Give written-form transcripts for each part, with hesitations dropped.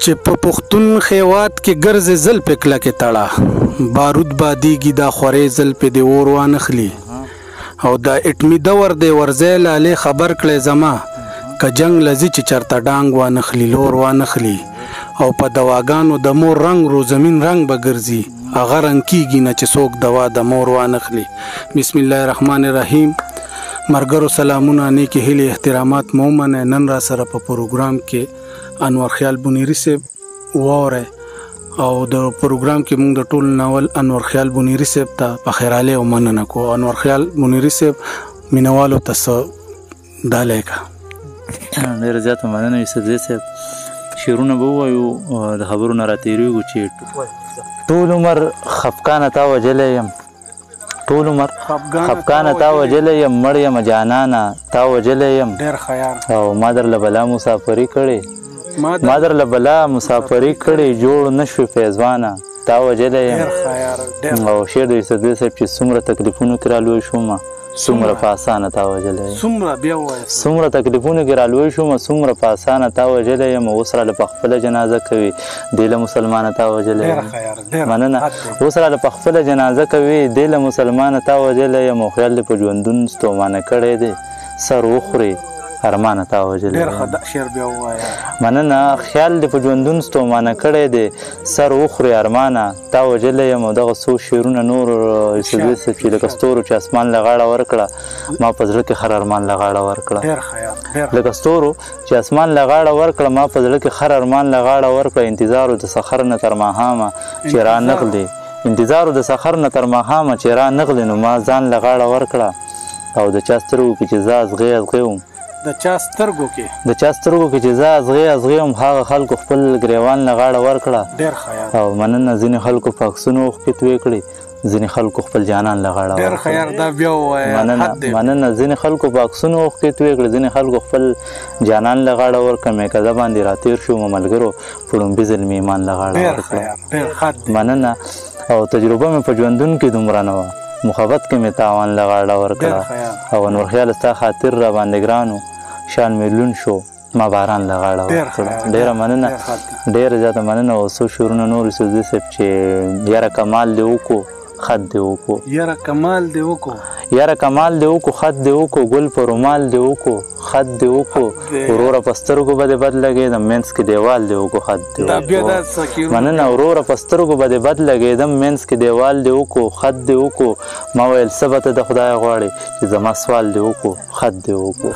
چې په پښتون خیوات کې ګرځې زل په کلکې تړه بارود بادیږي دا خورې زل په دې اور وانخلي او دا اټمي دور دی ورځی لالې خبر کړی زما که جنگ لذي چې چرته ډانګ وانخلي لور وانخلي او په دواګانو د مور رنگ رو زمین رنگ به ګرځي هغه رنګ کیږي نه چې څوک دوا د مور وانخلي. بسم الله الرحمن الرحیم. مرګرو سلامونه نیکی هیلې احترامات مومنه. نن را سره په پروګرام کې انور خیال بنيري صاحب واره او د پروګرام کې موږ د ټول ناول انور خیال بنيري صاحب ته په خیراله او مننه کو. انور خیال بنيري صاحب مینوالو تاسو دالیکا ډیر زیات مننه یوسف صاحب. شیرونه به وایو د خبرونو راتېریږو چې ټول عمر خفقانه تا وجلی یم، ټول عمر خفقانه تا وجلی یم، مړ یم جانانه تا وجلی یم. ډیر خیال او ما در له بلا مسافري کړې، ما در له بلا مسافري کړې، جوړ نشوې فیضوانه تا وجلی یم. او شعر د یوسف صاحب چې څومره تکلیفونو کې رالوی شوم څومره په اسانه تا وجلی یم، څومره تکلیفونو کې رالوی شوم څومره په اسانه تا وجلی یم. اوس راله په خپله جنازه کوي دی له مسلمانه تا وجلی یم. مننه. اوس راله په خپله جنازه کوي دی له مسلمانه تا وجلی یم. او خیال دې په ژوندون ستومانه کړی دی سر وخوري ارمانه تا وجلی یم. مننه. خیال دې په ژوندون ستومانه کړی دی سر وخوري ارمانه تا وجلی یم. او دغه څو شعرونه نور یوسف صاحب چې لکه ستورو چې اسمان له غاړه ورکړه ما په زړه کې خر ارمان له غاړه ورکړه، لکه ستورو چې اسمان له غاړه ورکړه ما په زړه کې خر ارمان له غاړه ورکړه. انتظار د سخر نه تر ماښامه چې را نغلې، انتظار د سخر نه تر ماښامه چې را نغلې نو ما ځان له غاړه ورکړه. او د چا سترګو کې چې زه ازغې ازغې وم، د چا سترګو کې چې زه ازغې ازغې وم هغه خلکو خپل ګریوان له غاړه ورکړه. او مننه. ځینې خلکو په عکسونو اوښکې تویې کړې، ځینې خلکو خپل جانان له غاړه ورکړه. مننه. ځینې خلکو په عکسونو اوښکې تویې کړې، ځینې خلکو خپل جانان له غاړه ورکړه. میکده باندې راتېر شوم ملګرو په ړومبي ځل مې ایمان له غاړه ورکړه. مننه. او تجربه مې په ژوندون کې دومره نه وه، محبت کې مې تاوان له غاړه ورکړه. او انور خیال ستا خاطر را باندې ګرانو شان مې لون شو ما باران له غاړه ورکړه. ډېره مننه، ډېره زیاته مننه. او څو شعرونه نور یوسف صاحب چې یاره کمال دې وکړو خط دې وکړو، یاره کمال دې وکړو خط دې وکړو، ګل په رومال دې وکړو خط دې وکړو، وروره په سترګو به دې بد لګېدم منځ کې دیوال دې وکړو خط دې وکړو. مننه. وروره په سترګو به دې بد لګېدم منځ کې دیوال دې وکړو خط دې وکړو. ما ویل څه به ته د خدای غواړې چې زما سوال دې وکړو خط دې وکړو.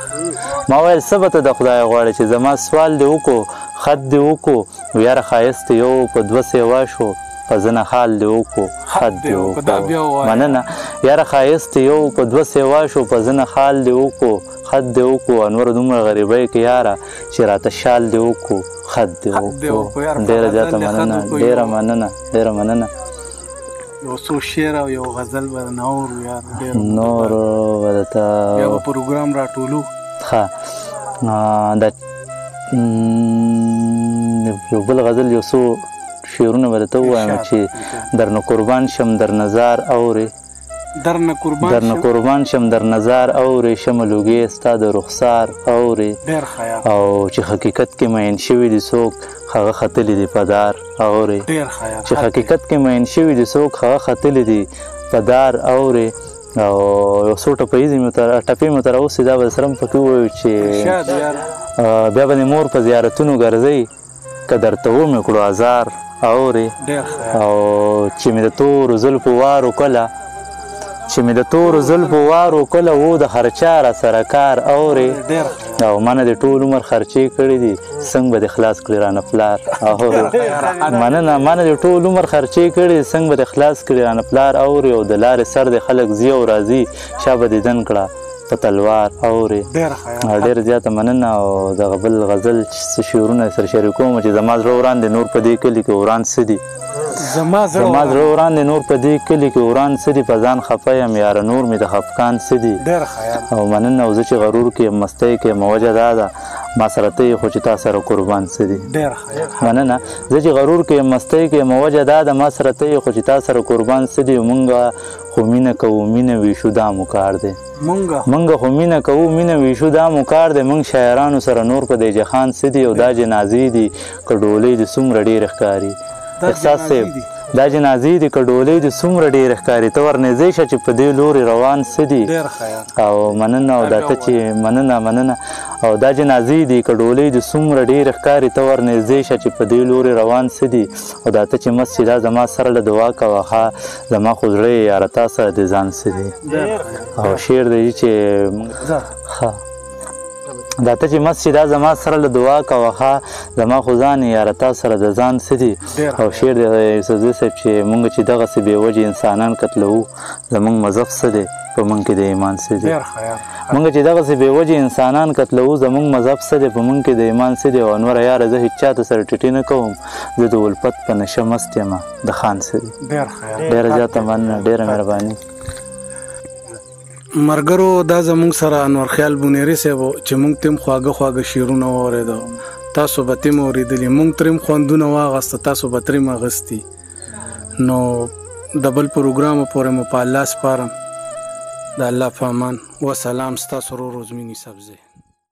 ما ویل څه به ته د خدای غواړې چې زما سوال دې وکړو خط دې وکړو. یاره ښایست یو په دوه سیوا شو په زنه حال دې وکړو خط دې وکړو. مننه. یاره ښایست یو په دوه سیوا شو په زنه حال دې وکړو خط دې وکړو. انور دومره غریبۍ کې یاره چې راته شال دې وکړو خط دې وکړو. ډېره زیاته مننه، ډېره مننه، ډېره مننه. یو څو شعر او یو غزل به نور نور به درته بیا به پروګرام راټولو. ښه. د یو بل غزل یو څو شعرونه به درته ووایم چې درنه قربان شم در نظار اورې، درنه قربان شم در نظار اورې، شملوګې ستا د رخسار اورې. او چې حقیقت کې مین شوي دي څوک هغه ختلی دي په دار اورې، چې حقیقت کې مین شوي دي څوک هغه ختلی دي په دار اورې. او یو څو ټپې مې تر اوسې دا به سره هم پکې ووایو چې بیا به دې مور په زیارتونو ګرځئ که درته ومې کړو ازار اورې. او چې مې د تورو زلفو وارو کله چې مې د تورو زلفو وارو کله و د هر چا را سره کار اورې. او مانه د ټول عمر خرچې کړي دي څنګه به دې خلاص کړي رانه پلار اورې. مننه. مانه د ټول عمر خرچې کړي څنګه به دې خلاص کړي رانه پلار اورې. او د لارې سر د خلک ځي او راځي شا به دې دن کړه په تلوار اورې. ډېر زیاته مننه. او دغه بل غزل چې شعرونه سره شریکوم چې زما زړه وران دی نور په دې کلي کې وران څه دي، زما زړه وران دی نور په دې کلي کې وران څه دي، په ځان خفه یم یاره نور مې د خفقان څه دي. او مننه. او زه چې غرور کې یم مستۍ کې یم وجه دا ده ما سره ته خو چې تا سره قربان څه دي. مننه. زه چې غرور کې یم مستۍ کې یم وجه دا ده ما سره ته خو چې تا سره قربان څه دي. مونږ خو مینه کوو مینه ویشو دا مو کار دی. مونږ خو مینه کوو مینه ویشو دا مو کار دی مونږ شاعرانو سره نور په دی جهان څه دي او دا جنازې دي که ډولۍ دي څومره ډېرې ښکاري احساس صاحب دا جنازې دي که ډولۍ دي څومره ډېرې ښکاري ته ورنږدې شه چې په دې لورې روان څه دي او مننه او دا ته چې مننه او دا جنازې دي که ډولۍ دي څومره ډېرې ښکاري ته ورنږدې شه چې په دې لورې روان څه دي او دا ته چې مست چې دا زما سره له دعا کوه ښه زما خو زړه یې یاره تا سره د ځان څه دي او شعر دی چې ښه دا ته چې مست چې دا زما سره له دعا کوه ښه زما خو ځان یې یاره تا سره د ځان څه دي او شعر دی یوسفزي صاحب چې مونږ چې دغسې بې وجې انسانان قتلوو زمونږ مذهب څه دی په مونږ کې د ایمان څه دي مونږ چې دغسې بې وجې انسانان قتلوو زمونږ مذهب څه دی په مونږ کې د ایمان څه دي او انوره یاره زه هېڅ چاته سره ټیټي نه کوم زه د الفت په نشه مست یم د خان څه دي ډېره زیاته مننه ډېره مهرباني مرګرو دا زمونږ سره انور خیال بونیری صاحب چې مونږ تیم خواږه شعرونه واورېده تاسو به تیم اورېدلي مونږ ترېم خوندونه واغسته تاسو به ترېم اغستي نو د بل پروګرامو پورې مو په الله سپارم د الله په امان وسلام ستاسو ورور عزمي سبزی